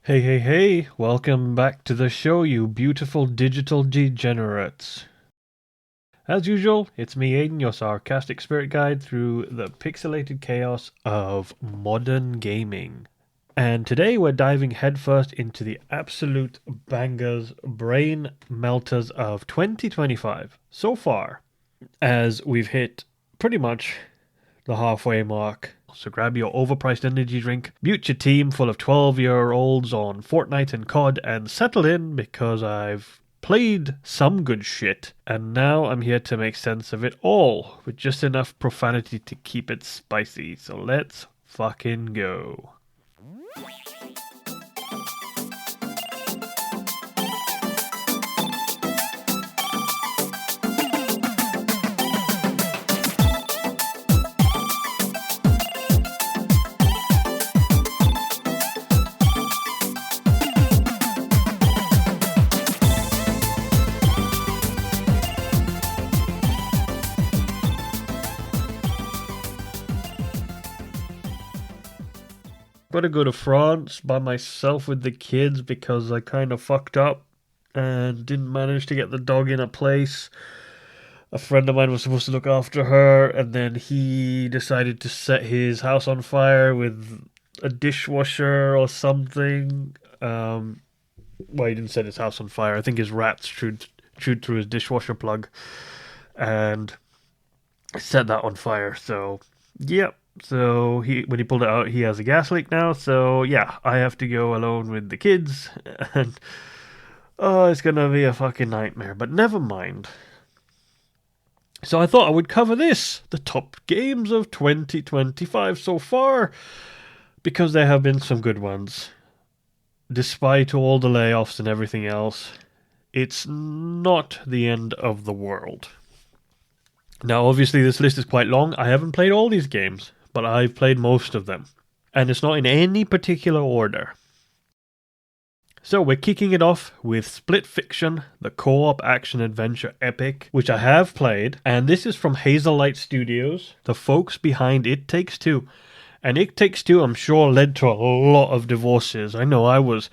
Hey, hey, hey, welcome back to the show, you beautiful digital degenerates. As usual, it's me, Aiden, your sarcastic spirit guide through the pixelated chaos of modern gaming. And today we're diving headfirst into the absolute bangers, brain melters of 2025 so far, as we've hit pretty much the halfway mark. So grab your overpriced energy drink, mute your team full of 12-year-olds on Fortnite and COD, and settle in because I've played some good shit, and now I'm here to make sense of it all, with just enough profanity to keep it spicy. So let's fucking go. Gotta go to France by myself with the kids because I kind of fucked up and didn't manage to get the dog in a place. A friend of mine was supposed to look after her, and then he decided to set his house on fire with a dishwasher or something. Well, he didn't set his house on fire. I think his rats chewed through his dishwasher plug and set that on fire. So, yep. So when he pulled it out, he has a gas leak now. So yeah, I have to go alone with the kids, and it's gonna be a fucking nightmare. But never mind. So I thought I would cover the top games of 2025 so far, because there have been some good ones. Despite all the layoffs and everything else, it's not the end of the world. Now, obviously, this list is quite long. I haven't played all these games, but I've played most of them. And it's not in any particular order. So we're kicking it off with Split Fiction, the co-op action-adventure epic, which I have played. And this is from Hazelight Studios, the folks behind It Takes Two. And It Takes Two, I'm sure, led to a lot of divorces. I know I was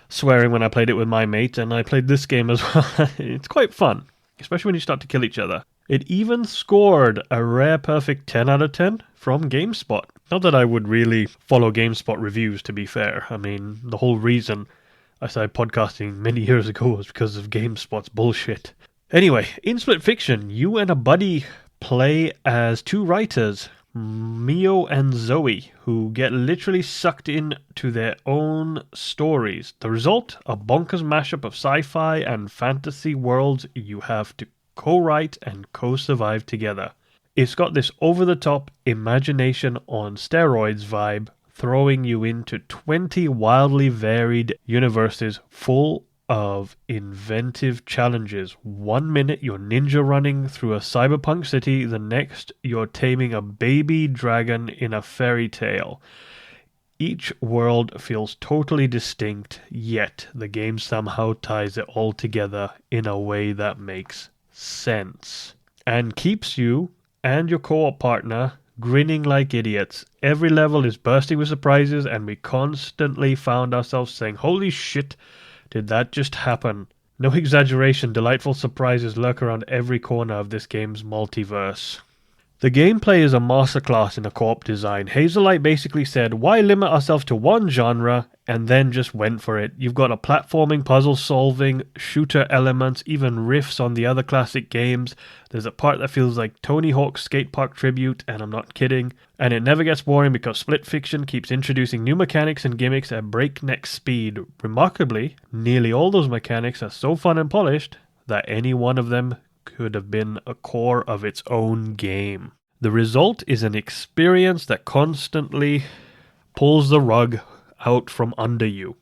swearing when I played it with my mate, and I played this game as well. It's quite fun, especially when you start to kill each other. It even scored a rare perfect 10 out of 10 from GameSpot. Not that I would really follow GameSpot reviews, to be fair. I mean, the whole reason I started podcasting many years ago was because of GameSpot's bullshit. Anyway, in Split Fiction, you and a buddy play as two writers, Mio and Zoe, who get literally sucked into their own stories. The result? A bonkers mashup of sci-fi and fantasy worlds you have to co-write and co-survive together. It's got this over-the-top imagination on steroids vibe, throwing you into 20 wildly varied universes full of inventive challenges. 1 minute you're ninja running through a cyberpunk city, the next you're taming a baby dragon in a fairy tale. Each world feels totally distinct, yet the game somehow ties it all together in a way that makes sense and keeps you and your co-op partner grinning like idiots. Every level is bursting with surprises, and we constantly found ourselves saying, "Holy shit, did that just happen?" No exaggeration, delightful surprises lurk around every corner of this game's multiverse. The gameplay is a masterclass in a co-op design. Hazelight basically said, why limit ourselves to one genre, and then just went for it. You've got a platforming, puzzle-solving, shooter elements, even riffs on the other classic games. There's a part that feels like Tony Hawk's skate park tribute, and I'm not kidding. And it never gets boring because Split Fiction keeps introducing new mechanics and gimmicks at breakneck speed. Remarkably, nearly all those mechanics are so fun and polished that any one of them could have been a core of its own game. The result is an experience that constantly pulls the rug out from under you.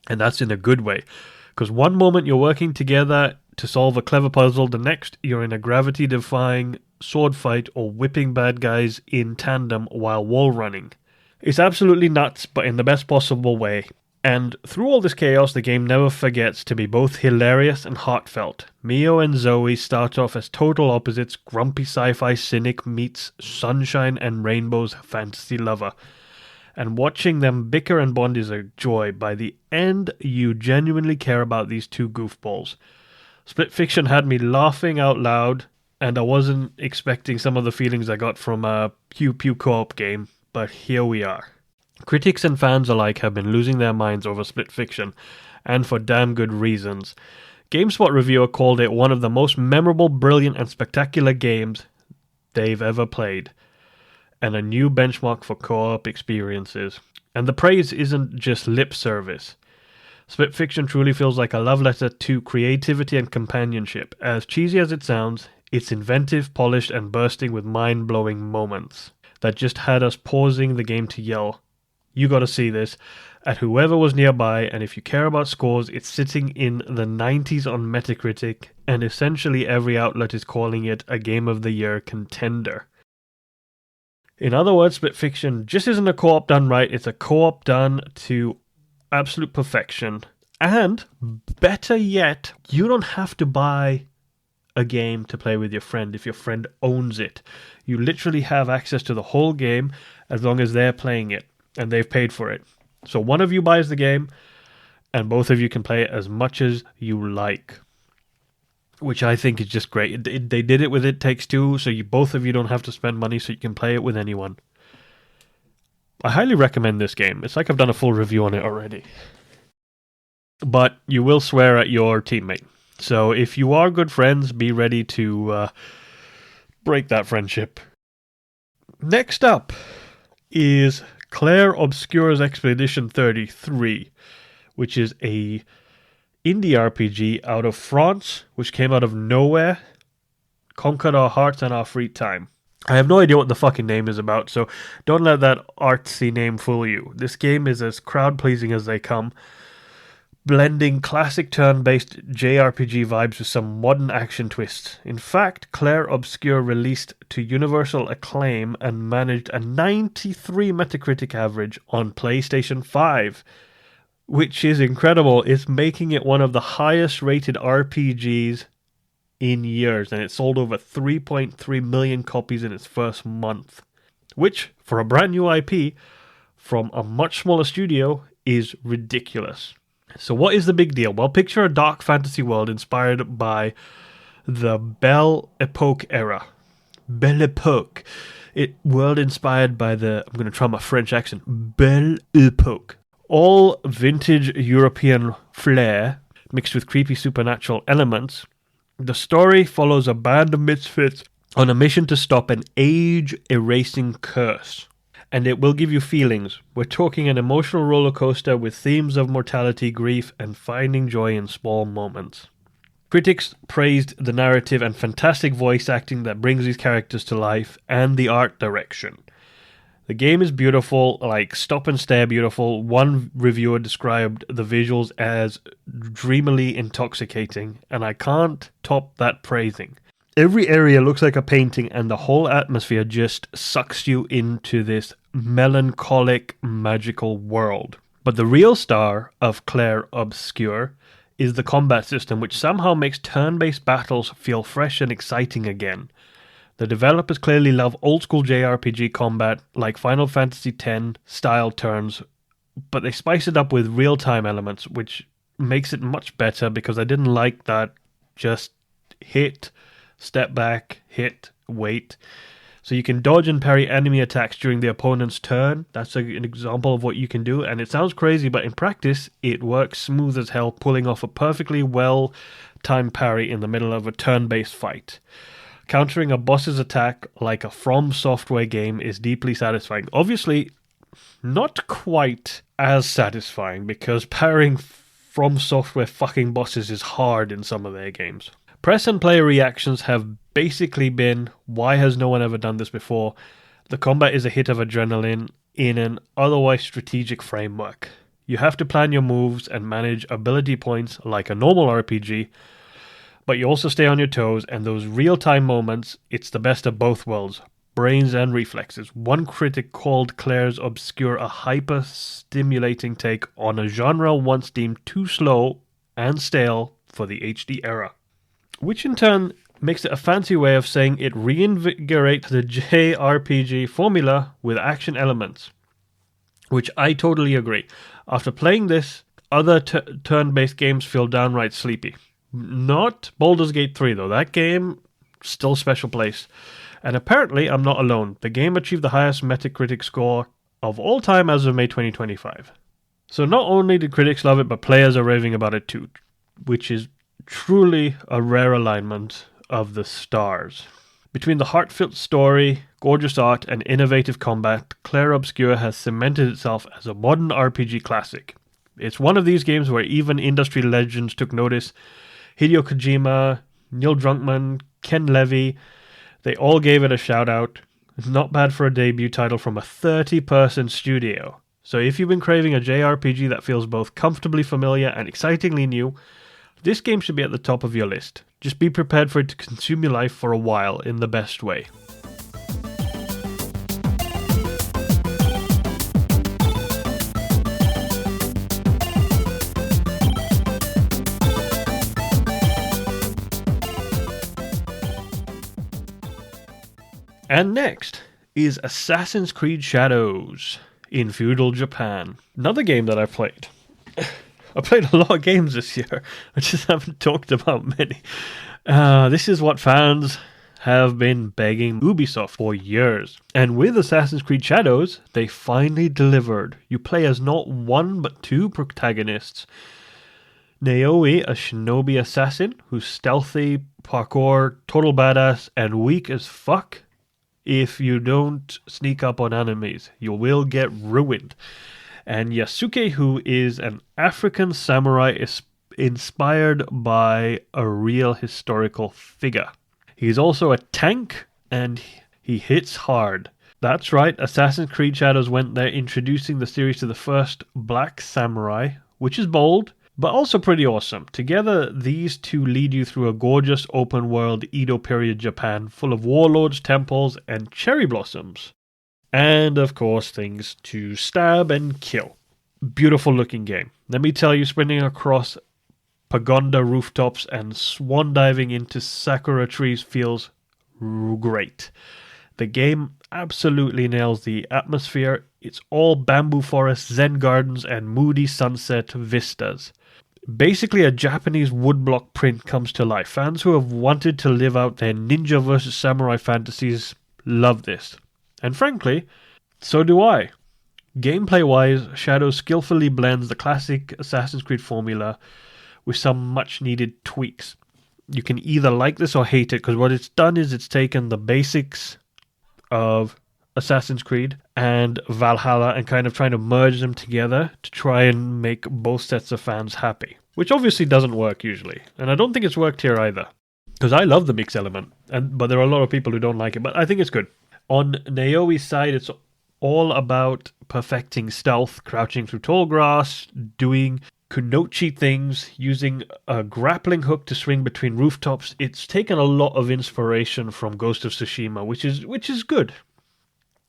And that's in a good way. Because one moment you're working together to solve a clever puzzle, the next you're in a gravity-defying sword fight or whipping bad guys in tandem while wall running. It's absolutely nuts, but in the best possible way. And through all this chaos, the game never forgets to be both hilarious and heartfelt. Mio and Zoe start off as total opposites, grumpy sci-fi cynic meets sunshine and rainbows fantasy lover. and watching them bicker and bond is a joy. By the end, you genuinely care about these two goofballs. Split Fiction had me laughing out loud, and I wasn't expecting some of the feelings I got from a Pew Pew co-op game, but here we are. Critics and fans alike have been losing their minds over Split Fiction, and for damn good reasons. GameSpot reviewer called it one of the most memorable, brilliant, and spectacular games they've ever played, and a new benchmark for co-op experiences. And the praise isn't just lip service. Split Fiction truly feels like a love letter to creativity and companionship. As cheesy as it sounds, it's inventive, polished, and bursting with mind-blowing moments that just had us pausing the game to yell, "You gotta see this," at whoever was nearby. And if you care about scores, it's sitting in the 90s on Metacritic, and essentially every outlet is calling it a Game of the Year contender. In other words, Split Fiction just isn't a co-op done right, it's a co-op done to absolute perfection. And better yet, you don't have to buy a game to play with your friend if your friend owns it. You literally have access to the whole game as long as they're playing it and they've paid for it. So one of you buys the game and both of you can play it as much as you like, which I think is just great. They did it with It Takes Two, so both of you don't have to spend money, so you can play it with anyone. I highly recommend this game. It's like I've done a full review on it already. But you will swear at your teammate. So if you are good friends, be ready to break that friendship. Next up is Clair Obscur's Expedition 33, which is a indie RPG out of France, which came out of nowhere, conquered our hearts and our free time. I have no idea what the fucking name is about, so don't let that artsy name fool you. This game is as crowd-pleasing as they come, blending classic turn-based JRPG vibes with some modern action twists. In fact, Clair Obscur released to universal acclaim and managed a 93 Metacritic average on PlayStation 5, which is incredible. It's making it one of the highest-rated RPGs in years, and it sold over 3.3 million copies in its first month, which, for a brand new IP from a much smaller studio, is ridiculous. So what is the big deal? Well, picture a dark fantasy world inspired by the Belle Epoque era. Belle Epoque. World inspired by I'm going to try my French accent, Belle Epoque. All vintage European flair mixed with creepy supernatural elements. The story follows a band of misfits on a mission to stop an age-erasing curse. And it will give you feelings. We're talking an emotional roller coaster with themes of mortality, grief, and finding joy in small moments. Critics praised the narrative and fantastic voice acting that brings these characters to life, and the art direction. The game is beautiful, like stop and stare beautiful. One reviewer described the visuals as dreamily intoxicating, and I can't top that praising. Every area looks like a painting, and the whole atmosphere just sucks you into this melancholic, magical world. But the real star of Clair Obscur is the combat system, which somehow makes turn-based battles feel fresh and exciting again. The developers clearly love old-school JRPG combat, like Final Fantasy X style turns, but they spice it up with real-time elements, which makes it much better, because I didn't like that just hit, step back, hit, wait. So you can dodge and parry enemy attacks during the opponent's turn. That's an example of what you can do, and it sounds crazy, but in practice, it works smooth as hell, pulling off a perfectly well-timed parry in the middle of a turn-based fight. Countering a boss's attack like a From Software game is deeply satisfying. Obviously, not quite as satisfying, because parrying From Software fucking bosses is hard in some of their games. Press and player reactions have basically been, why has no one ever done this before? The combat is a hit of adrenaline in an otherwise strategic framework. You have to plan your moves and manage ability points like a normal RPG, but you also stay on your toes, and those real-time moments, it's the best of both worlds, brains and reflexes. One critic called Clair's Obscur a hyper-stimulating take on a genre once deemed too slow and stale for the HD era, which in turn makes it a fancy way of saying it reinvigorates the JRPG formula with action elements. which I totally agree. After playing this, other turn-based games feel downright sleepy. Not Baldur's Gate 3, though. That game, still special place. And apparently, I'm not alone. The game achieved the highest Metacritic score of all time as of May 2025. So not only did critics love it, but players are raving about it too, which is truly a rare alignment of the stars. Between the heartfelt story, gorgeous art, and innovative combat, Clair Obscur has cemented itself as a modern RPG classic. It's one of these games where even industry legends took notice. Hideo Kojima, Neil Druckmann, Ken Levy, they all gave it a shout out. Not bad for a debut title from a 30-person studio. So if you've been craving a JRPG that feels both comfortably familiar and excitingly new, this game should be at the top of your list. Just be prepared for it to consume your life for a while in the best way. And next is Assassin's Creed Shadows in feudal Japan. Another game that I played. I played a lot of games this year. I just haven't talked about many. This is what fans have been begging Ubisoft for years. And with Assassin's Creed Shadows, they finally delivered. You play as not one but two protagonists. Naoe, a shinobi assassin who's stealthy, parkour, total badass, and weak as fuck. If you don't sneak up on enemies, you will get ruined. And Yasuke, who is an African samurai inspired by a real historical figure. He's also a tank, and he hits hard. That's right, Assassin's Creed Shadows went there introducing the series to the first black samurai, which is bold, but also pretty awesome. Together, these two lead you through a gorgeous open-world Edo period Japan full of warlords, temples, and cherry blossoms. And, of course, things to stab and kill. Beautiful looking game. Let me tell you, sprinting across pagoda rooftops and swan diving into sakura trees feels great. The game absolutely nails the atmosphere. It's all bamboo forests, zen gardens, and moody sunset vistas. Basically, a Japanese woodblock print comes to life. Fans who have wanted to live out their ninja versus samurai fantasies love this. And frankly, so do I. Gameplay-wise, Shadows skillfully blends the classic Assassin's Creed formula with some much-needed tweaks. You can either like this or hate it, because what it's done is it's taken the basics of Assassin's Creed and Valhalla and kind of trying to merge them together to try and make both sets of fans happy. Which obviously doesn't work usually. And I don't think it's worked here either. Because I love the mix element, but there are a lot of people who don't like it, but I think it's good. On Naoe's side, it's all about perfecting stealth, crouching through tall grass, doing kunoichi things, using a grappling hook to swing between rooftops. It's taken a lot of inspiration from Ghost of Tsushima, which is good.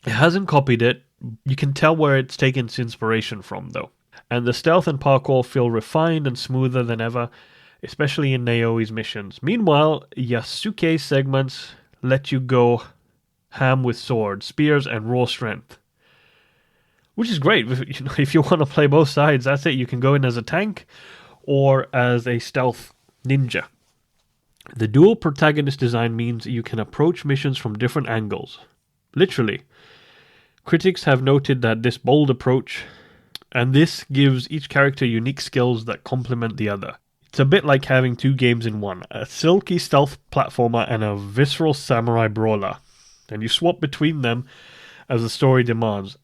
It hasn't copied it. You can tell where it's taken its inspiration from, though. And the stealth and parkour feel refined and smoother than ever, especially in Naoe's missions. Meanwhile, Yasuke's segments let you go ham with swords, spears, and raw strength. Which is great. If you want to play both sides, that's it. You can go in as a tank or as a stealth ninja. The dual protagonist design means you can approach missions from different angles. Literally. Critics have noted that this bold approach, and this gives each character unique skills that complement the other. It's a bit like having two games in one, a silky stealth platformer and a visceral samurai brawler. And you swap between them as the story demands.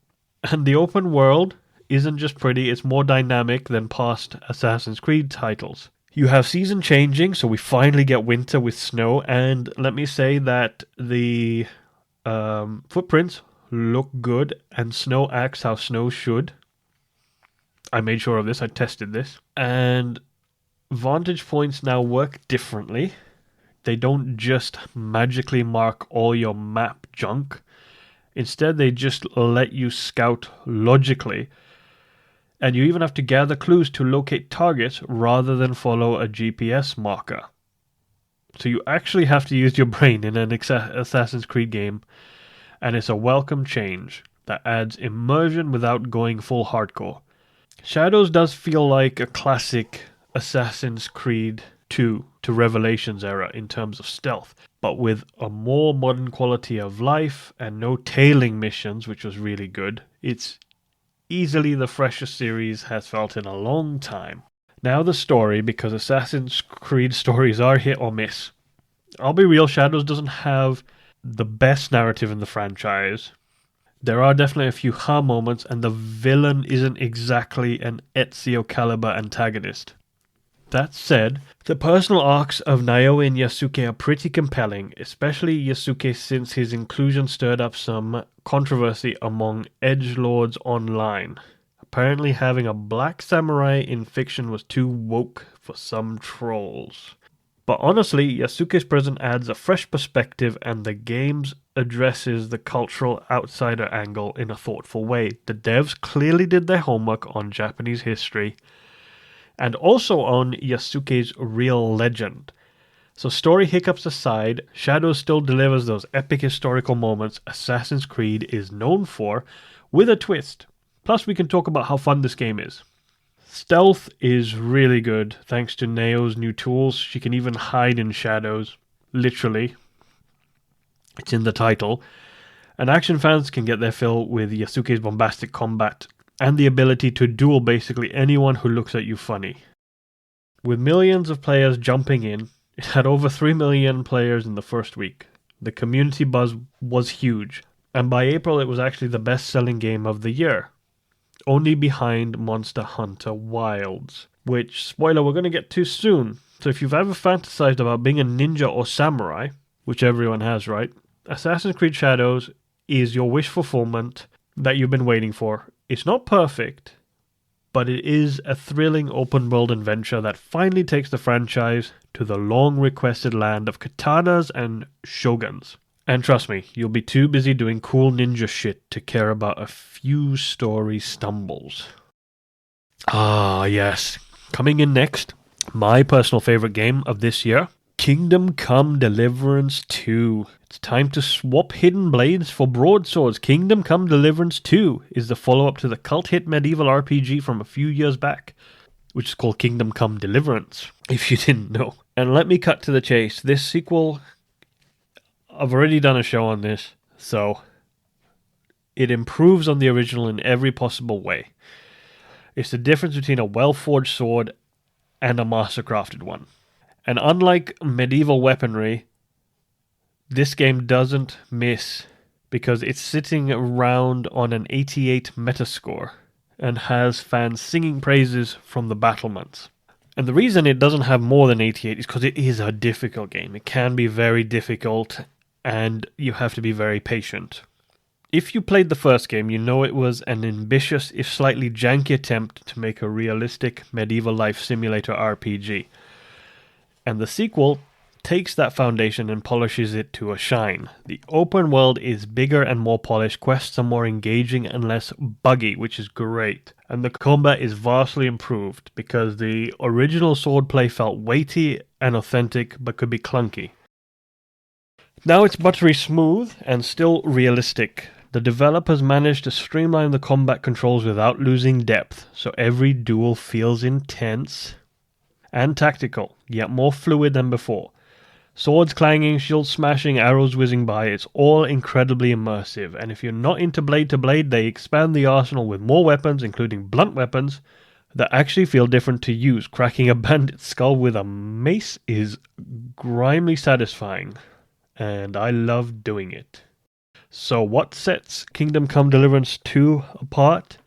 And the open world isn't just pretty, it's more dynamic than past Assassin's Creed titles. You have season changing, so we finally get winter with snow, and let me say that the footprints look good, and snow acts how snow should. I made sure of this, I tested this. And vantage points now work differently. They don't just magically mark all your map junk. Instead, they just let you scout logically. And you even have to gather clues to locate targets rather than follow a GPS marker. So you actually have to use your brain in an Assassin's Creed game. And it's a welcome change. that adds immersion without going full hardcore. Shadows does feel like a classic Assassin's Creed 2 to Revelations era in terms of stealth, but with a more modern quality of life and no tailing missions, which was really good. It's easily the freshest series has felt in a long time. Now the story, because Assassin's Creed stories are hit or miss. I'll be real, Shadows doesn't have the best narrative in the franchise. There are definitely a few ha moments, and the villain isn't exactly an Ezio caliber antagonist. That said, the personal arcs of Naoe and Yasuke are pretty compelling, especially Yasuke since his inclusion stirred up some controversy among edgelords online. Apparently having a black samurai in fiction was too woke for some trolls. But honestly, Yasuke's presence adds a fresh perspective and the game addresses the cultural outsider angle in a thoughtful way. The devs clearly did their homework on Japanese history and also on Yasuke's real legend. So story hiccups aside, Shadows still delivers those epic historical moments Assassin's Creed is known for, with a twist. Plus we can talk about how fun this game is. Stealth is really good thanks to Neo's new tools. She can even hide in shadows, literally. It's in the title. And action fans can get their fill with Yasuke's bombastic combat and the ability to duel basically anyone who looks at you funny. With millions of players jumping in, it had over 3 million players in the first week. The community buzz was huge, and by April it was actually the best-selling game of the year, only behind Monster Hunter Wilds, which, spoiler, we're going to get to soon. So if you've ever fantasized about being a ninja or samurai, which everyone has, right? Assassin's Creed Shadows is your wish fulfillment that you've been waiting for. It's not perfect, but it is a thrilling open-world adventure that finally takes the franchise to the long-requested land of katanas and shoguns. And trust me, you'll be too busy doing cool ninja shit to care about a few story stumbles. Ah, yes. Coming in next, my personal favorite game of this year, Kingdom Come Deliverance 2. It's time to swap hidden blades for broadswords. Kingdom Come Deliverance 2 is the follow-up to the cult hit medieval RPG from a few years back, which is called Kingdom Come Deliverance, if you didn't know. And let me cut to the chase. This sequel, I've already done a show on this, so it improves on the original in every possible way. It's the difference between a well-forged sword and a master-crafted one. And unlike medieval weaponry, this game doesn't miss because it's sitting around on an 88 metascore and has fans singing praises from the battlements. And the reason it doesn't have more than 88 is because it is a difficult game. It can be very difficult and you have to be very patient. If you played the first game, you know it was an ambitious, if slightly janky attempt to make a realistic medieval life simulator RPG. And the sequel takes that foundation and polishes it to a shine. The open world is bigger and more polished, quests are more engaging and less buggy, which is great. And the combat is vastly improved because the original swordplay felt weighty and authentic but could be clunky. Now it's buttery smooth and still realistic. The developers managed to streamline the combat controls without losing depth, so every duel feels intense and tactical, yet more fluid than before. Swords clanging, shields smashing, arrows whizzing by, it's all incredibly immersive, and if you're not into blade to blade, they expand the arsenal with more weapons, including blunt weapons, that actually feel different to use. Cracking a bandit's skull with a mace is grimly satisfying, and I love doing it. So what sets Kingdom Come Deliverance 2 apart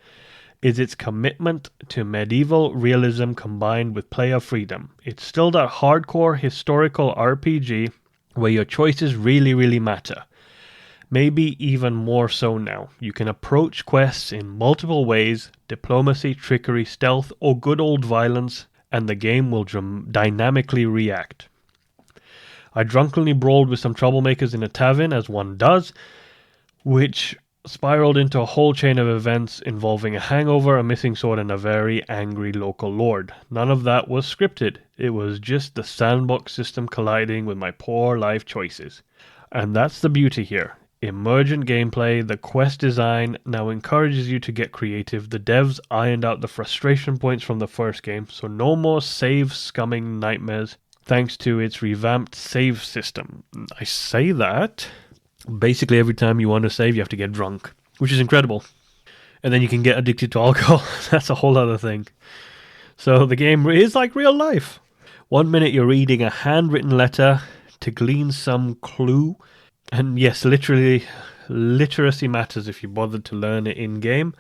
is its commitment to medieval realism combined with player freedom. It's still that hardcore historical RPG where your choices really matter. Maybe even more so now. You can approach quests in multiple ways: diplomacy, trickery, stealth, or good old violence, and the game will dynamically react. I drunkenly brawled with some troublemakers in a tavern, as one does, which spiraled into a whole chain of events involving a hangover, a missing sword, and a very angry local lord. None of that was scripted. It was just the sandbox system colliding with my poor life choices. And that's the beauty here. emergent gameplay, the quest design now encourages you to get creative. The devs ironed out the frustration points from the first game, so no more save scumming nightmares thanks to its revamped save system. I say that. Basically, every time you want to save, you have to get drunk, which is incredible. And then you can get addicted to alcohol. That's a whole other thing. So the game is like real life. 1 minute you're reading a handwritten letter to glean some clue. And yes, literally, literacy matters if you bothered to learn it in-game.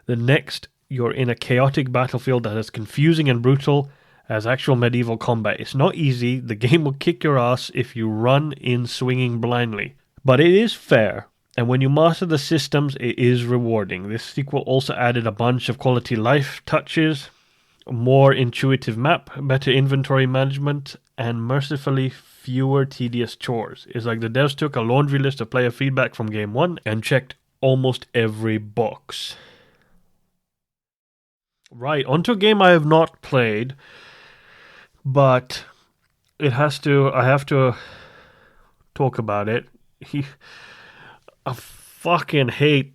The next, you're in a chaotic battlefield that is confusing and brutal as actual medieval combat. It's not easy. The game will kick your ass if you run in swinging blindly. But it is fair, and when you master the systems, it is rewarding. This sequel also added a bunch of quality life touches, a more intuitive map, better inventory management, and mercifully fewer tedious chores. It's like the devs took a laundry list of player feedback from game 1 and checked almost every box. Right, onto a game I have not played, but I have to talk about it. I fucking hate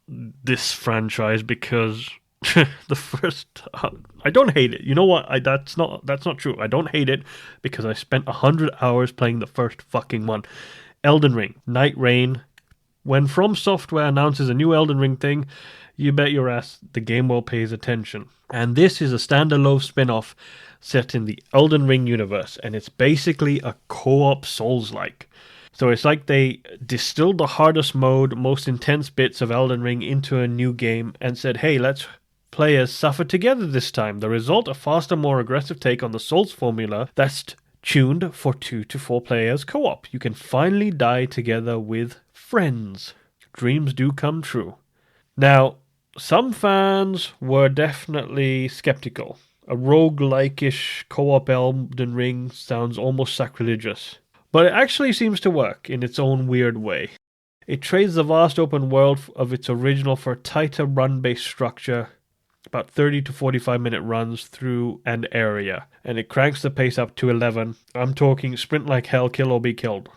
this franchise because the first I don't hate it. You know what? That's not true. I don't hate it because I spent 100 hours playing the first fucking one. Elden Ring, Nightreign. When From Software announces a new Elden Ring thing, you bet your ass the game world pays attention. And this is a standalone spin-off set in the Elden Ring universe, and it's basically a co-op Souls-like. So it's like they distilled the hardest mode, most intense bits of Elden Ring into a new game and said, hey, let's players suffer together this time. The result, a faster, more aggressive take on the Souls formula that's tuned for 2 to 4 players co-op. You can finally die together with friends. Dreams do come true. Now, some fans were definitely skeptical. A roguelike-ish co-op Elden Ring sounds almost sacrilegious. But it actually seems to work in its own weird way. It trades the vast open world of its original for a tighter run-based structure, about 30 to 45 minute runs through an area, and it cranks the pace up to 11. I'm talking sprint like hell, kill or be killed.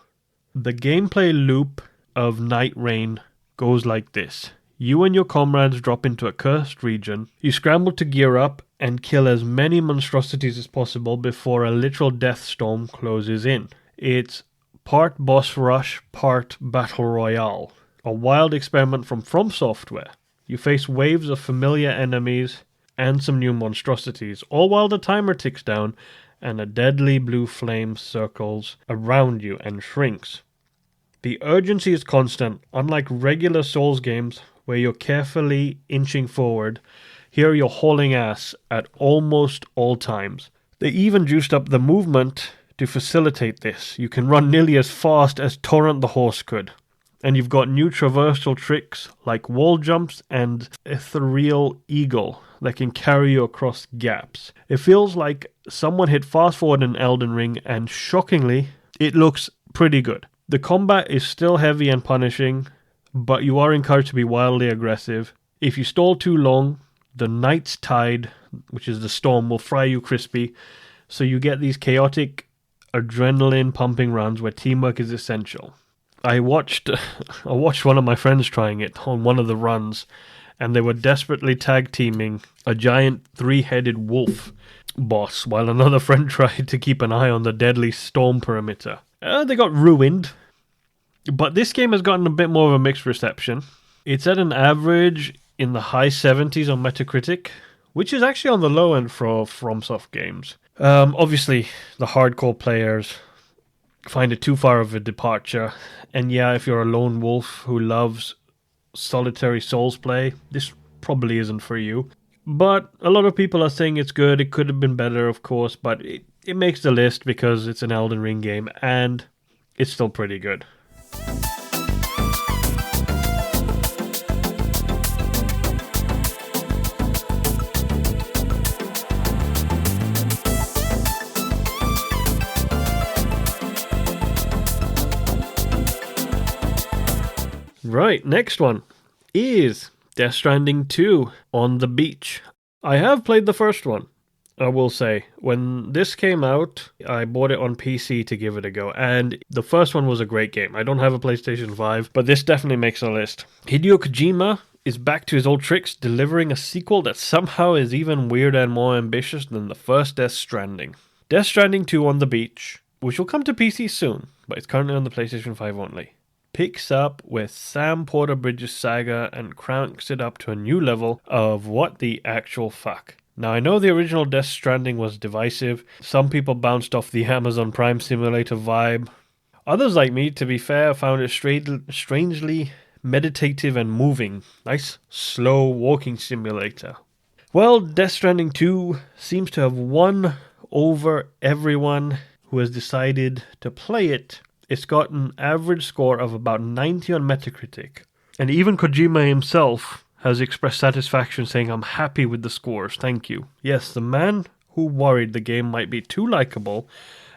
The gameplay loop of Nightreign goes like this. You and your comrades drop into a cursed region. You scramble to gear up and kill as many monstrosities as possible before a literal death storm closes in. It's part boss rush, part battle royale. A wild experiment from Software. You face waves of familiar enemies and some new monstrosities, all while the timer ticks down and a deadly blue flame circles around you and shrinks. The urgency is constant, unlike regular Souls games where you're carefully inching forward. Here you're hauling ass at almost all times. They even juiced up the movement to facilitate this. You can run nearly as fast as Torrent the horse could. And you've got new traversal tricks like wall jumps and ethereal eagle that can carry you across gaps. It feels like someone hit fast forward in Elden Ring, and shockingly, it looks pretty good. The combat is still heavy and punishing, but you are encouraged to be wildly aggressive. If you stall too long, the Night's Tide, which is the storm, will fry you crispy. So you get these chaotic adrenaline pumping runs where teamwork is essential. I watched one of my friends trying it on one of the runs, and they were desperately tag teaming a giant 3-headed wolf boss while another friend tried to keep an eye on the deadly storm perimeter. They got ruined, but this game has gotten a bit more of a mixed reception. It's at an average in the high 70s on Metacritic, which is actually on the low end for FromSoft games. Obviously, the hardcore players find it too far of a departure. And yeah, if you're a lone wolf who loves solitary Souls play, this probably isn't for you. But a lot of people are saying it's good. It could have been better, of course, but it makes the list because it's an Elden Ring game, and it's still pretty good. Right, next one is Death Stranding 2 on the beach. I have played the first one. I will say, when this came out, I bought it on PC to give it a go, and the first one was a great game. I don't have a PlayStation 5, but this definitely makes a list. Hideo Kojima is back to his old tricks, delivering a sequel that somehow is even weirder and more ambitious than the first Death Stranding. Death Stranding 2 on the Beach, which will come to PC soon, but it's currently on the PlayStation 5 only, picks up with Sam Porter Bridges' saga and cranks it up to a new level of what the actual fuck. Now, I know the original Death Stranding was divisive. Some people bounced off the Amazon Prime Simulator vibe. Others, like me, to be fair, found it strangely meditative and moving. Nice, slow walking simulator. Well, Death Stranding 2 seems to have won over everyone who has decided to play it. It's got an average score of about 90 on Metacritic. And even Kojima himself has expressed satisfaction, saying, "I'm happy with the scores, thank you." Yes, the man who worried the game might be too likable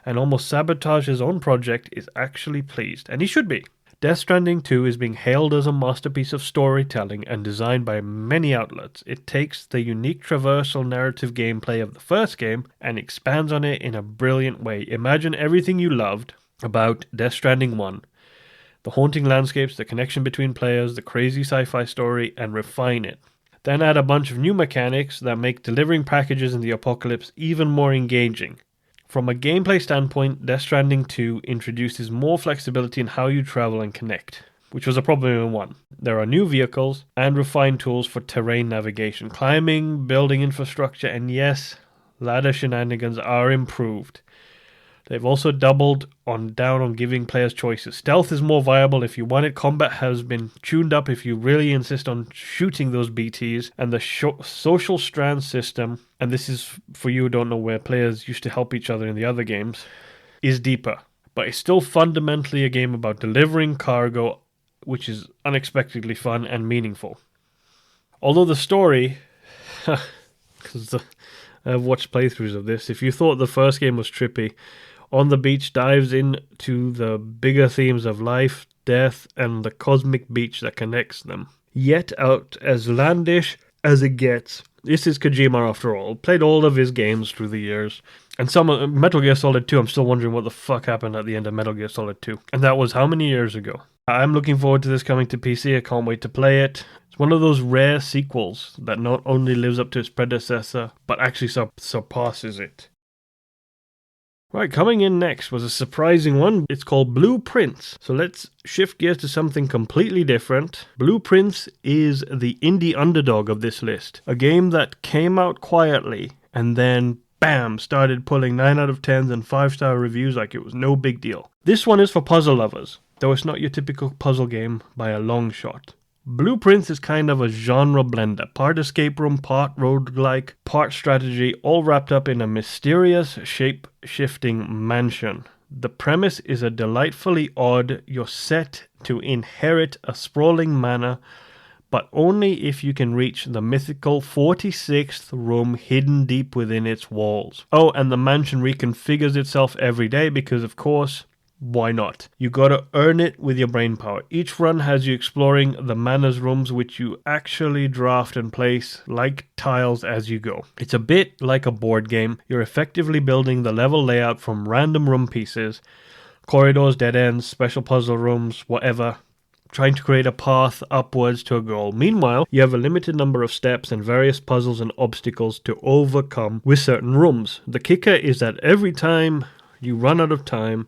and almost sabotage his own project is actually pleased, and he should be. Death Stranding 2 is being hailed as a masterpiece of storytelling and designed by many outlets. It takes the unique traversal narrative gameplay of the first game and expands on it in a brilliant way. Imagine everything you loved about Death Stranding 1. The haunting landscapes, the connection between players, the crazy sci-fi story, and refine it. Then add a bunch of new mechanics that make delivering packages in the apocalypse even more engaging. From a gameplay standpoint, Death Stranding 2 introduces more flexibility in how you travel and connect, which was a problem in 1. There are new vehicles and refined tools for terrain navigation, climbing, building infrastructure, and yes, ladder shenanigans are improved. They've also doubled down on giving players choices. Stealth is more viable if you want it. Combat has been tuned up if you really insist on shooting those BTs. And the social strand system, and this is for you who don't know, where players used to help each other in the other games, is deeper. But it's still fundamentally a game about delivering cargo, which is unexpectedly fun and meaningful. Although the story, because I've watched playthroughs of this, if you thought the first game was trippy, On the Beach dives into the bigger themes of life, death, and the cosmic beach that connects them. Yet out as landish as it gets. This is Kojima after all. Played all of his games through the years. And some Metal Gear Solid 2, I'm still wondering what the fuck happened at the end of Metal Gear Solid 2. And that was how many years ago? I'm looking forward to this coming to PC. I can't wait to play it. It's one of those rare sequels that not only lives up to its predecessor, but actually surpasses it. Right, coming in next was a surprising one. It's called Blueprints. So let's shift gears to something completely different. Blueprints is the indie underdog of this list. A game that came out quietly and then, bam, started pulling 9 out of 10s and 5-star reviews like it was no big deal. This one is for puzzle lovers, though it's not your typical puzzle game by a long shot. Blueprints is kind of a genre blender, part escape room, part roguelike, part strategy, all wrapped up in a mysterious, shape-shifting mansion. The premise is a delightfully odd. You're set to inherit a sprawling manor, but only if you can reach the mythical 46th room hidden deep within its walls. Oh, and the mansion reconfigures itself every day because, of course, why not? You gotta earn it with your brain power. Each run has you exploring the manor's rooms, which you actually draft and place like tiles as you go. It's a bit like a board game. You're effectively building the level layout from random room pieces, corridors, dead ends, special puzzle rooms, whatever, trying to create a path upwards to a goal. Meanwhile, you have a limited number of steps and various puzzles and obstacles to overcome with certain rooms. The kicker is that every time you run out of time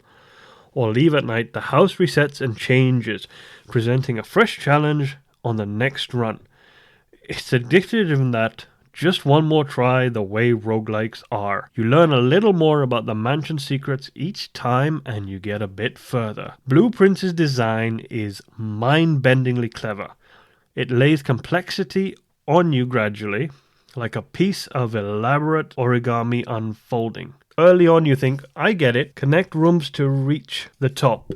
or leave at night, the house resets and changes, presenting a fresh challenge on the next run. It's addictive in that just one more try, the way roguelikes are. You learn a little more about the mansion secrets each time and you get a bit further. Blueprints' design is mind-bendingly clever. It lays complexity on you gradually, like a piece of elaborate origami unfolding. Early on you think, I get it, connect rooms to reach the top.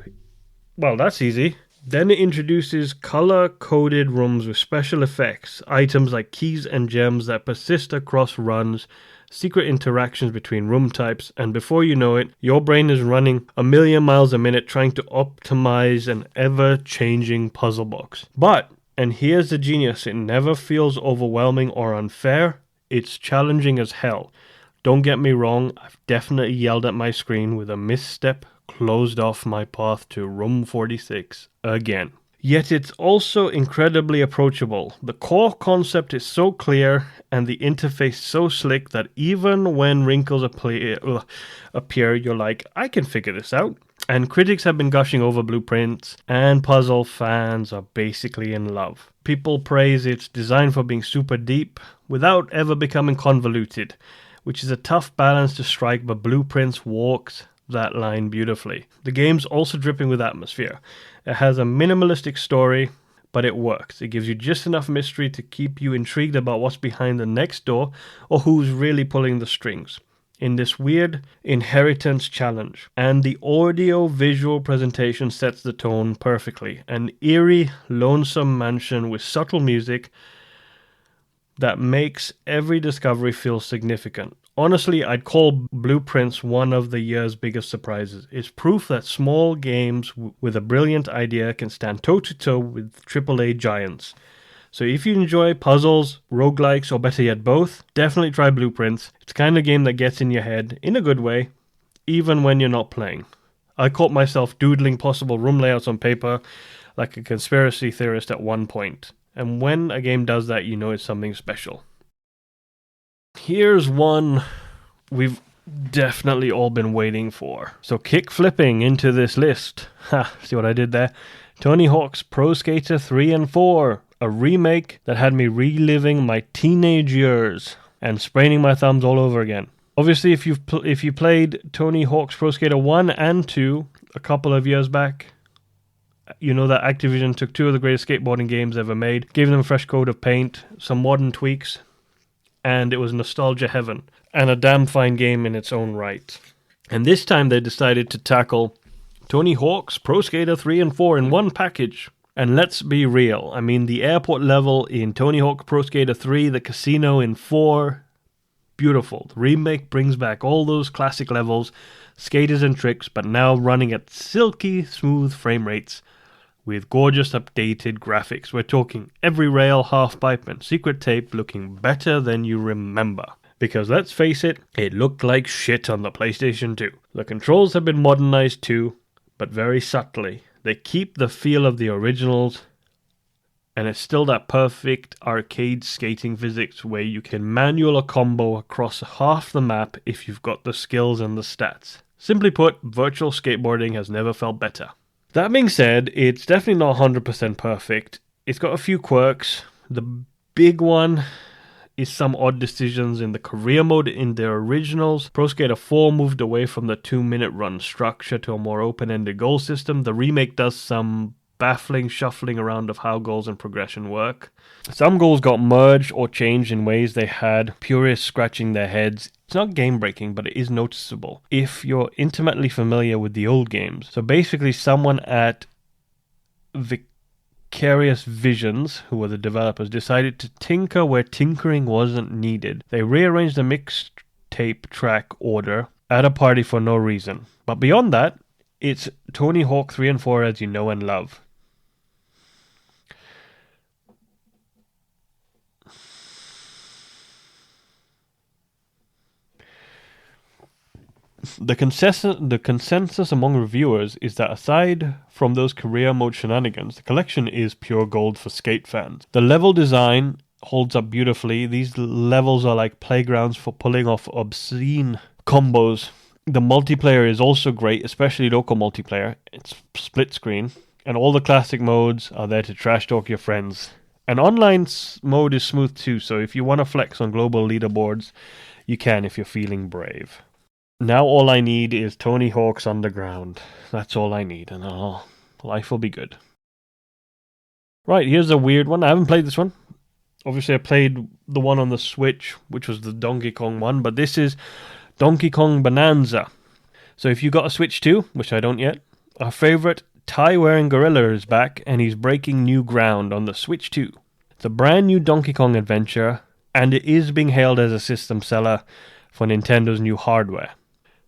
Well, that's easy. Then it introduces color-coded rooms with special effects, items like keys and gems that persist across runs, secret interactions between room types, and before you know it, your brain is running a million miles a minute trying to optimize an ever-changing puzzle box. But, and here's the genius, it never feels overwhelming or unfair. It's challenging as hell. Don't get me wrong, I've definitely yelled at my screen with a misstep closed off my path to room 46 again. Yet it's also incredibly approachable. The core concept is so clear and the interface so slick that even when wrinkles appear, you're like, I can figure this out. And critics have been gushing over blueprints, and puzzle fans are basically in love. People praise its design for being super deep without ever becoming convoluted, which is a tough balance to strike, but Blueprints walks that line beautifully. The game's also dripping with atmosphere. It has a minimalistic story, but it works. It gives you just enough mystery to keep you intrigued about what's behind the next door or who's really pulling the strings in this weird inheritance challenge. And the audio-visual presentation sets the tone perfectly. An eerie, lonesome mansion with subtle music that makes every discovery feel significant. Honestly, I'd call Blueprints one of the year's biggest surprises. It's proof that small games with a brilliant idea can stand toe-to-toe with AAA giants. So if you enjoy puzzles, roguelikes, or better yet both, definitely try Blueprints. It's the kind of game that gets in your head, in a good way, even when you're not playing. I caught myself doodling possible room layouts on paper like a conspiracy theorist at one point. And when a game does that, you know it's something special. Here's one we've definitely all been waiting for. So kick flipping into this list. See what I did there? Tony Hawk's Pro Skater 3 and 4. A remake that had me reliving my teenage years and spraining my thumbs all over again. Obviously, if you played Tony Hawk's Pro Skater 1 and 2 a couple of years back, you know that Activision took two of the greatest skateboarding games ever made, gave them a fresh coat of paint, some modern tweaks, and it was nostalgia heaven, and a damn fine game in its own right. And this time they decided to tackle Tony Hawk's Pro Skater 3 and 4 in one package. And let's be real, I mean the airport level in Tony Hawk Pro Skater 3, the casino in 4, beautiful. The remake brings back all those classic levels, skaters and tricks, but now running at silky smooth frame rates with gorgeous updated graphics. We're talking every rail, half pipe, and secret tape looking better than you remember. Because let's face it, it looked like shit on the PlayStation 2. The controls have been modernized too, but very subtly. They keep the feel of the originals, and it's still that perfect arcade skating physics where you can manual a combo across half the map if you've got the skills and the stats. Simply put, virtual skateboarding has never felt better. That being said, it's definitely not 100% perfect. It's got a few quirks. The big one is some odd decisions in the career mode in the originals. Pro Skater 4 moved away from the 2-minute run structure to a more open-ended goal system. The remake does some baffling shuffling around of how goals and progression work. Some goals got merged or changed in ways they had purists scratching their heads. It's not game-breaking, but it is noticeable if you're intimately familiar with the old games. So basically, someone at Vicarious Visions, who were the developers, decided to tinker where tinkering wasn't needed. They rearranged the mixtape track order at a party for no reason. But beyond that, it's Tony Hawk 3 and 4 as you know and love. The consensus among reviewers is that aside from those career mode shenanigans, the collection is pure gold for skate fans. The level design holds up beautifully. These levels are like playgrounds for pulling off obscene combos. The multiplayer is also great, especially local multiplayer. It's split screen, and all the classic modes are there to trash talk your friends. And online mode is smooth too, so if you want to flex on global leaderboards, you can if you're feeling brave. Now all I need is Tony Hawk's Underground. That's all I need, and life will be good. Right, here's a weird one. I haven't played this one. Obviously, I played the one on the Switch, which was the Donkey Kong one, but this is Donkey Kong Bananza. So if you got a Switch too, which I don't yet, our favorite tie-wearing gorilla is back, and he's breaking new ground on the Switch 2. It's a brand new Donkey Kong adventure, and it is being hailed as a system seller for Nintendo's new hardware.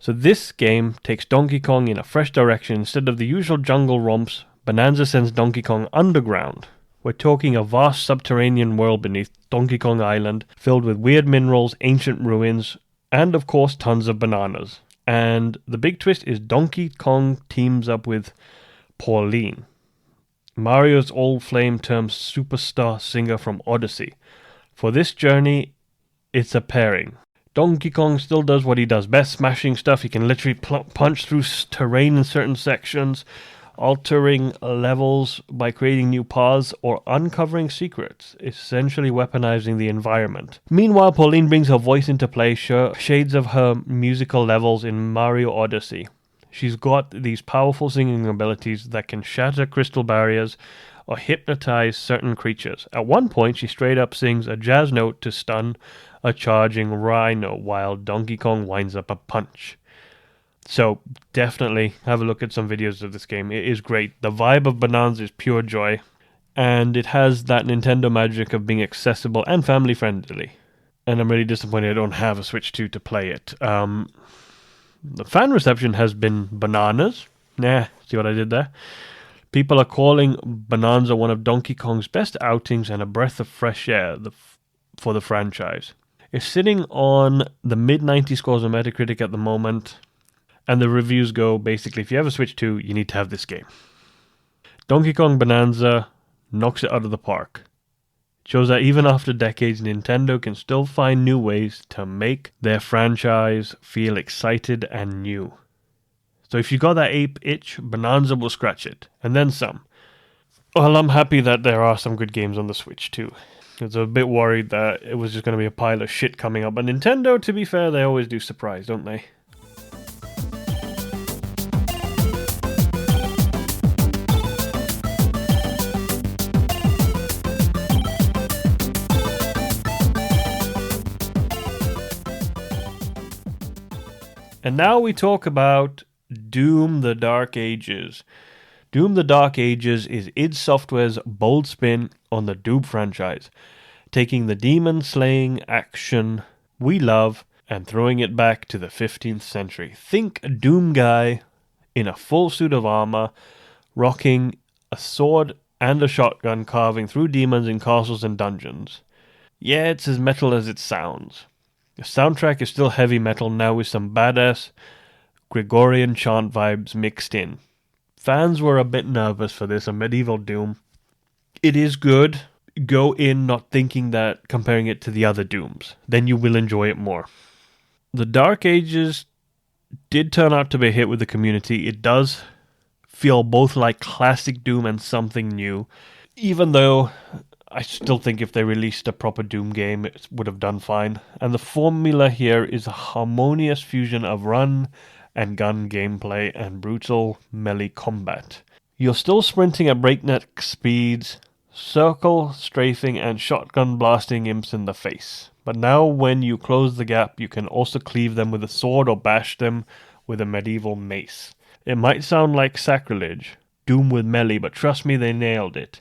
So this game takes Donkey Kong in a fresh direction. Instead of the usual jungle romps, Bananza sends Donkey Kong underground. We're talking a vast subterranean world beneath Donkey Kong Island, filled with weird minerals, ancient ruins, And of course, tons of bananas. And the big twist is Donkey Kong teams up with Pauline, Mario's old flame-termed superstar singer from Odyssey. For this journey, it's a pairing. Donkey Kong still does what he does best, smashing stuff. He can literally punch through terrain in certain sections, altering levels by creating new paths or uncovering secrets, essentially weaponizing the environment. Meanwhile, Pauline brings her voice into play, shades of her musical levels in Mario Odyssey. She's got these powerful singing abilities that can shatter crystal barriers or hypnotize certain creatures. At one point, she straight up sings a jazz note to stun a charging rhino while Donkey Kong winds up a punch. So definitely have a look at some videos of this game. It is great. The vibe of Bananza is pure joy, and it has that Nintendo magic of being accessible and family friendly. And I'm really disappointed I don't have a Switch 2 to play it. The fan reception has been bananas. See what I did there? People are calling Bananza one of Donkey Kong's best outings and a breath of fresh air for the franchise. It's sitting on the mid-90 scores on Metacritic at the moment. And the reviews go, basically, if you have a Switch 2, you need to have this game. Donkey Kong Bananza knocks it out of the park. It shows that even after decades, Nintendo can still find new ways to make their franchise feel excited and new. So if you got that ape itch, Bananza will scratch it. And then some. Well, I'm happy that there are some good games on the Switch too. I was a bit worried that it was just going to be a pile of shit coming up. But Nintendo, to be fair, they always do surprise, don't they? And now we talk about Doom the Dark Ages. Doom the Dark Ages is id Software's bold spin on the Doom franchise, taking the demon-slaying action we love and throwing it back to the 15th century. Think a Doom guy in a full suit of armor, rocking a sword and a shotgun, carving through demons in castles and dungeons. Yeah, it's as metal as it sounds. The soundtrack is still heavy metal now with some badass Gregorian chant vibes mixed in. Fans were a bit nervous for this, a medieval Doom. It is good. Go in not thinking that comparing it to the other Dooms. Then you will enjoy it more. The Dark Ages did turn out to be a hit with the community. It does feel both like classic Doom and something new, even though I still think if they released a proper Doom game, it would have done fine. And the formula here is a harmonious fusion of run and gun gameplay and brutal melee combat. You're still sprinting at breakneck speeds, circle strafing and shotgun blasting imps in the face. But now when you close the gap, you can also cleave them with a sword or bash them with a medieval mace. It might sound like sacrilege, Doom with melee, but trust me, they nailed it.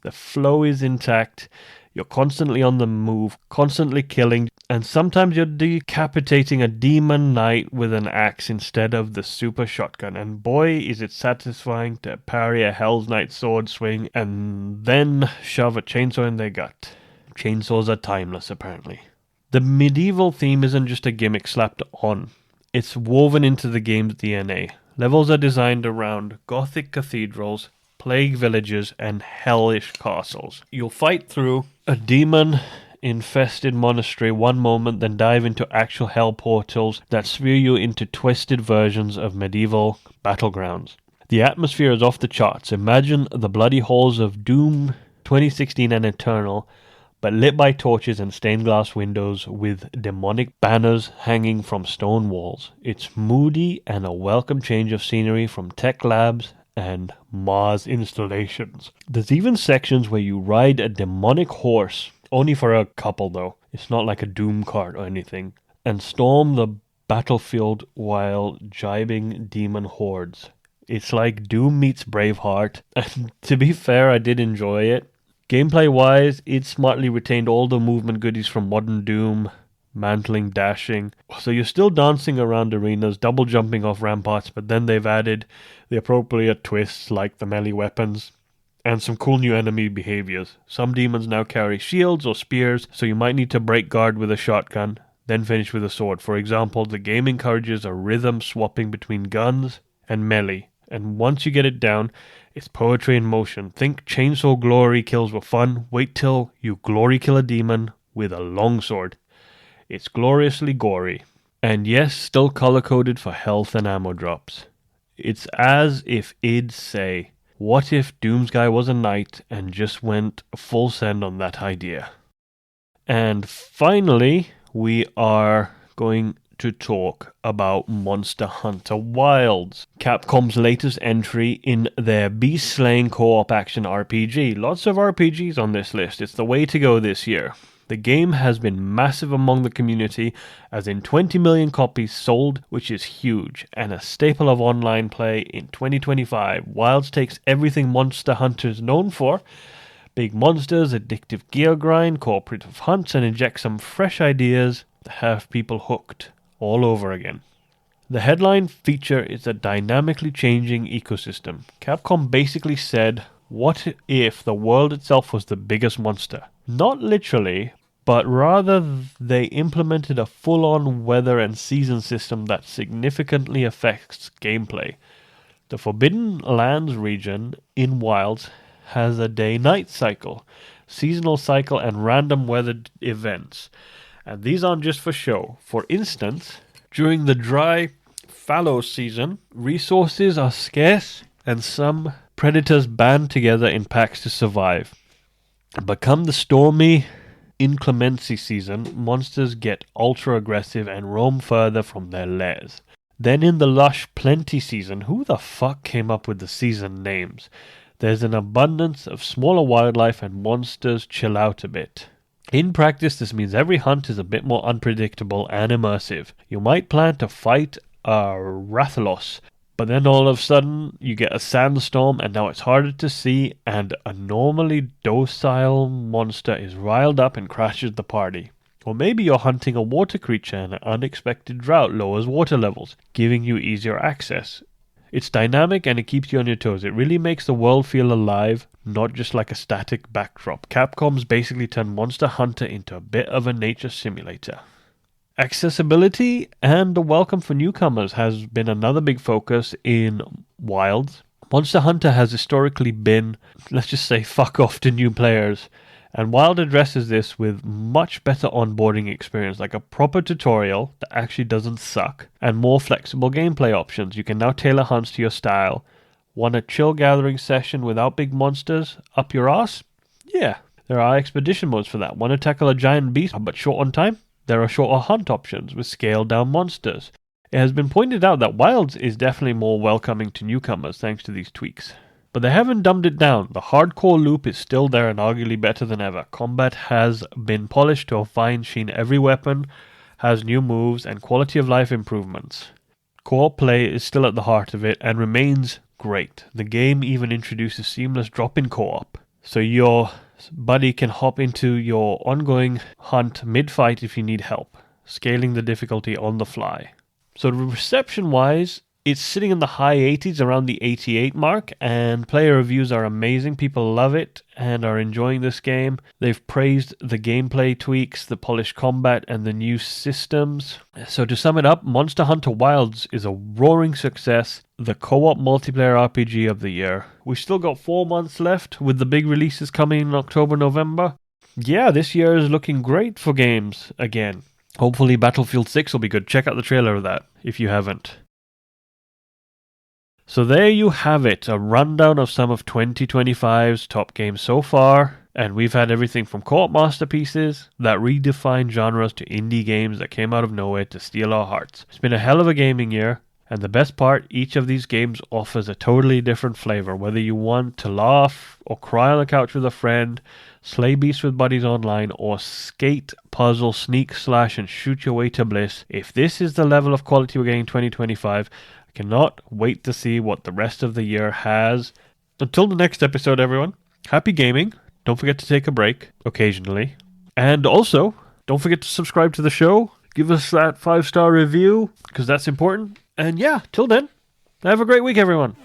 The flow is intact, you're constantly on the move, constantly killing, and sometimes you're decapitating a demon knight with an axe instead of the super shotgun, and boy is it satisfying to parry a Hell's Knight sword swing and then shove a chainsaw in their gut. Chainsaws are timeless, apparently. The medieval theme isn't just a gimmick slapped on, it's woven into the game's DNA. Levels are designed around Gothic cathedrals, plague villages, and hellish castles. You'll fight through a demon-infested monastery one moment, then dive into actual hell portals that sphere you into twisted versions of medieval battlegrounds. The atmosphere is off the charts. Imagine the bloody halls of Doom 2016 and Eternal, but lit by torches and stained glass windows with demonic banners hanging from stone walls. It's moody and a welcome change of scenery from tech labs and Mars installations. There's even sections where you ride a demonic horse, only for a couple though, it's not like a Doom cart or anything, and storm the battlefield while jibing demon hordes. It's like Doom meets Braveheart, and to be fair, I did enjoy it. Gameplay-wise, it smartly retained all the movement goodies from modern Doom, mantling, dashing. So you're still dancing around arenas, double jumping off ramparts, but then they've added the appropriate twists like the melee weapons and some cool new enemy behaviors. Some demons now carry shields or spears, so you might need to break guard with a shotgun. then finish with a sword. For example, the game encourages a rhythm swapping between guns and melee, and once you get it down, it's poetry in motion. Think chainsaw glory kills were fun. Wait till you glory kill a demon with a longsword. It's gloriously gory. And yes, still color-coded for health and ammo drops. It's as if it'd say, what if Doomsguy was a knight and just went full send on that idea? And finally, we are going to talk about Monster Hunter Wilds, Capcom's latest entry in their beast-slaying co-op action RPG. Lots of RPGs on this list. It's the way to go this year. The game has been massive among the community, as in 20 million copies sold, which is huge, and a staple of online play in 2025. Wilds takes everything Monster Hunter is known for: big monsters, addictive gear grind, cooperative hunts, and inject some fresh ideas that have people hooked all over again. The headline feature is a dynamically changing ecosystem. Capcom basically said, what if the world itself was the biggest monster? Not literally, but rather they implemented a full-on weather and season system that significantly affects gameplay. The Forbidden Lands region in Wilds has a day-night cycle, seasonal cycle, and random weather events. And these aren't just for show. For instance, during the dry fallow season, resources are scarce and some predators band together in packs to survive. But come the stormy inclemency season, monsters get ultra aggressive and roam further from their lairs. Then in the lush plenty season, who the fuck came up with the season names? There's an abundance of smaller wildlife and monsters chill out a bit. In practice, this means every hunt is a bit more unpredictable and immersive. You might plan to fight a Rathalos, but then all of a sudden you get a sandstorm and now it's harder to see, and a normally docile monster is riled up and crashes the party. Or maybe you're hunting a water creature and an unexpected drought lowers water levels, giving you easier access. It's dynamic and it keeps you on your toes. It really makes the world feel alive, not just like a static backdrop. Capcom's basically turned Monster Hunter into a bit of a nature simulator. Accessibility and the welcome for newcomers has been another big focus in Wilds. Monster Hunter has historically been, let's just say, fuck off to new players. And Wild addresses this with much better onboarding experience, like a proper tutorial that actually doesn't suck, and more flexible gameplay options. You can now tailor hunts to your style. Want a chill gathering session without big monsters up your ass? Yeah, there are expedition modes for that. Want to tackle a giant beast but short on time? There are shorter hunt options with scaled down monsters. It has been pointed out that Wilds is definitely more welcoming to newcomers thanks to these tweaks. But they haven't dumbed it down. The hardcore loop is still there and arguably better than ever. Combat has been polished to a fine sheen. Every weapon has new moves and quality of life improvements. Co-op play is still at the heart of it and remains great. The game even introduces seamless drop-in co-op, so your buddy can hop into your ongoing hunt mid-fight if you need help, scaling the difficulty on the fly. So reception-wise, it's sitting in the high 80s, around the 88 mark, and player reviews are amazing. People love it and are enjoying this game. They've praised the gameplay tweaks, the polished combat, and the new systems. So to sum it up, Monster Hunter Wilds is a roaring success, the co-op multiplayer RPG of the year. We've still got 4 months left with the big releases coming in October, November. Yeah, this year is looking great for games again. Hopefully Battlefield 6 will be good. Check out the trailer of that if you haven't. So there you have it, a rundown of some of 2025's top games so far, and we've had everything from co-op masterpieces that redefine genres to indie games that came out of nowhere to steal our hearts. It's been a hell of a gaming year, and the best part, each of these games offers a totally different flavor, whether you want to laugh or cry on the couch with a friend, slay beasts with buddies online, or skate, puzzle, sneak, slash, and shoot your way to bliss. If this is the level of quality we're getting in 2025, cannot wait to see what the rest of the year has. Until the next episode, everyone, happy gaming. Don't forget to take a break occasionally. And also, don't forget to subscribe to the show. Give us that 5-star review, because that's important. And yeah, till then, have a great week, everyone.